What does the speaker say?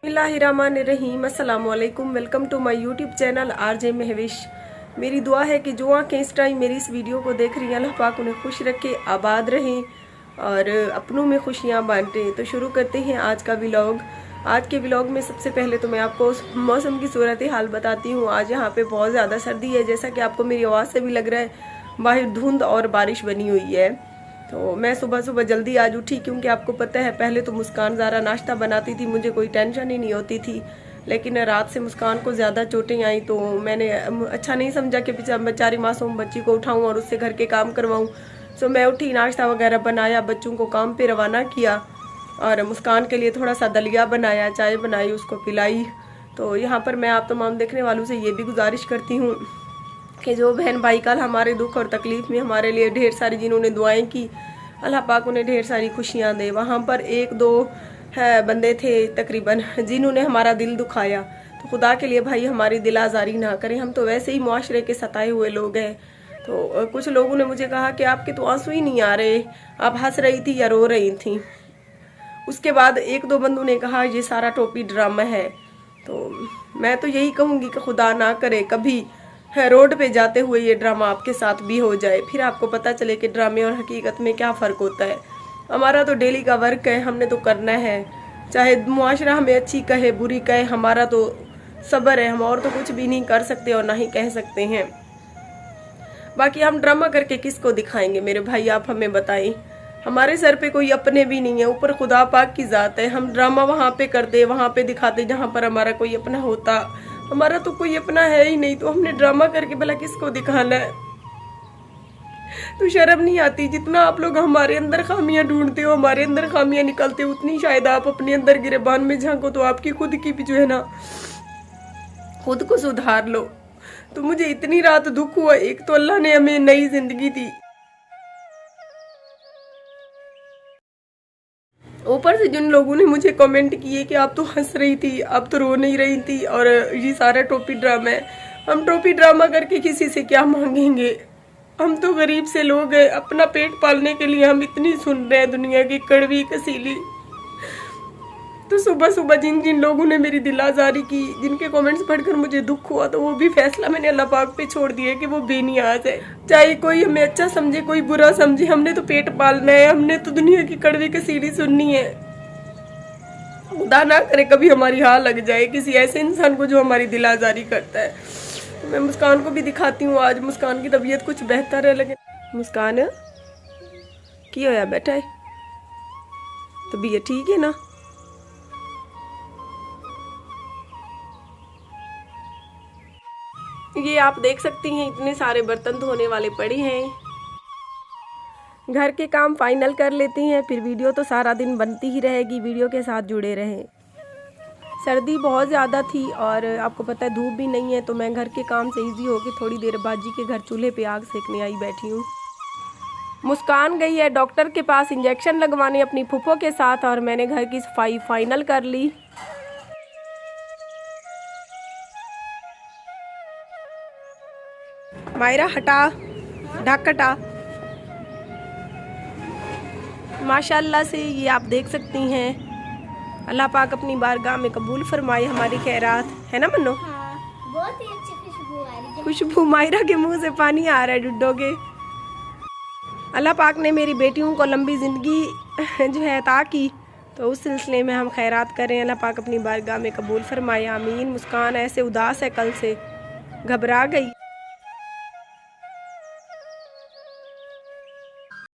बिस्मिल्लाहिर्रहमानिर्रहीम, अस्सलामुअलैकुम। Welcome to my YouTube channel RJ Mahvish. मेरी दुआ है कि जो आंखें इस टाइम मेरी इस वीडियो को देख रही हैं, अल्लाह पाक उन्हें खुश रखे, आबाद रहें और अपनों में खुशियां बांटें। तो शुरू करते हैं आज का व्लॉग। आज के व्लॉग में सबसे पहले तो मैं आपको मौसम की सूरत हाल बताती हूँ। आज यहाँ पे बहुत ज़्यादा सर्दी है, जैसा कि आपको मेरी आवाज़ से भी लग रहा है। बाहर धुंध और बारिश बनी हुई है। तो मैं सुबह सुबह जल्दी आज उठी, क्योंकि आपको पता है पहले तो मुस्कान ज़रा नाश्ता बनाती थी, मुझे कोई टेंशन ही नहीं होती थी। लेकिन रात से मुस्कान को ज़्यादा चोटें आई, तो मैंने अच्छा नहीं समझा कि बेचारी मासूम बच्ची को उठाऊं और उससे घर के काम करवाऊं। सो मैं उठी, नाश्ता वगैरह बनाया, बच्चों को काम पे रवाना किया और मुस्कान के लिए थोड़ा सा दलिया बनाया, चाय बनाई, उसको पिलाई। तो यहाँ पर मैं आप तमाम देखने वालों से ये भी गुजारिश करती हूँ कि जो बहन भाई कल हमारे दुख और तकलीफ में हमारे लिए ढेर सारी जिन्होंने दुआएं की, अल्लाह पाक उन्हें ढेर सारी खुशियां दे। वहाँ पर एक दो है बंदे थे तकरीबन जिन्होंने हमारा दिल दुखाया, तो खुदा के लिए भाई हमारी दिल आज़ारी ना करें। हम तो वैसे ही मुआशरे के सताए हुए लोग हैं। तो कुछ लोगों ने मुझे कहा कि आपके तो आंसू ही नहीं आ रहे, आप हंस रही थी या रो रही थी। उसके बाद एक दो बंदों ने कहा ये सारा टोपी ड्रामा है। तो मैं तो यही कहूँगी कि खुदा ना करे कभी है रोड पे जाते हुए ये ड्रामा आपके साथ भी हो जाए, फिर आपको पता चले कि ड्रामे और हकीकत में क्या फ़र्क होता है। हमारा तो डेली का वर्क है, हमने तो करना है, चाहे मुआशरा हमें अच्छी कहे बुरी कहे, हमारा तो सब्र है। हम और तो कुछ भी नहीं कर सकते और ना ही कह सकते हैं। बाकी हम ड्रामा करके किसको दिखाएंगे मेरे भाई, आप हमें बताएं। हमारे सर पे कोई अपने भी नहीं है, ऊपर खुदा पाक की ज़ात है। हम ड्रामा वहाँ पे करते, वहाँ पे दिखाते जहाँ पर हमारा कोई अपना होता। हमारा तो कोई अपना है ही नहीं, तो हमने ड्रामा करके भला किसको दिखाना है। तो शर्म नहीं आती? जितना आप लोग हमारे अंदर खामियां ढूंढते हो, हमारे अंदर खामियां निकलते हो, उतनी शायद आप अपने अंदर गिरेबान में झांको तो आपकी खुद की भी जो है ना, खुद को सुधार लो। तो मुझे इतनी रात दुख हुआ, एक तो अल्लाह ने हमें नई जिंदगी दी, ऊपर से जिन लोगों ने मुझे कमेंट किए कि आप तो हंस रही थी, आप तो रो नहीं रही थी और ये सारा टोपी ड्रामा है। हम टोपी ड्रामा करके किसी से क्या मांगेंगे? हम तो गरीब से लोग हैं, अपना पेट पालने के लिए हम इतनी सुन रहे हैं दुनिया की कड़वी कसीली। तो सुबह सुबह जिन जिन लोगों ने मेरी दिल आज़ारी की, जिनके कमेंट्स पढ़कर मुझे दुख हुआ, तो वो भी फैसला मैंने अल्लाह पाक पे छोड़ दिया कि वो बेनियाज है। चाहे कोई हमें अच्छा समझे, कोई बुरा समझे, हमने तो पेट पालना है, हमने तो दुनिया की कड़वी कसीली सुननी है। खुदा ना करे कभी हमारी हाल लग जाए किसी ऐसे इंसान को जो हमारी दिल आज़ारी करता है। तो मैं मुस्कान को भी दिखाती हूँ। आज मुस्कान की तबीयत कुछ बेहतर है, लेकिन मुस्कान की होया बैठा है, तबीयत ठीक है ना? ये आप देख सकती हैं इतने सारे बर्तन धोने वाले पड़े हैं। घर के काम फाइनल कर लेती हैं, फिर वीडियो तो सारा दिन बनती ही रहेगी। वीडियो के साथ जुड़े रहें। सर्दी बहुत ज़्यादा थी और आपको पता है धूप भी नहीं है, तो मैं घर के काम से इजी होके थोड़ी देर बाजी के घर चूल्हे पे आग सेकने आई बैठी हूँ। मुस्कान गई है डॉक्टर के पास इंजेक्शन लगवाने अपनी फूफो के साथ, और मैंने घर की सफाई फाइनल कर ली। मायरा हटा, ढक हटा। माशाल्लाह से ये आप देख सकती हैं। अल्लाह पाक अपनी बारगाह में कबूल फरमाए हमारी खैरात, है ना मन्नो? हाँ, बहुत ही अच्छी खुशबू आ रही है। खुशबू, मायरा के मुंह से पानी आ रहा है डुड्डो के। अल्लाह पाक ने मेरी बेटियों को लंबी ज़िंदगी जो है अता की, तो उस सिलसिले में हम खैरात करें। अल्लाह पाक अपनी बारगाह में कबूल फरमाए, आमीन। मुस्कान ऐसे उदास है, कल से घबरा गई।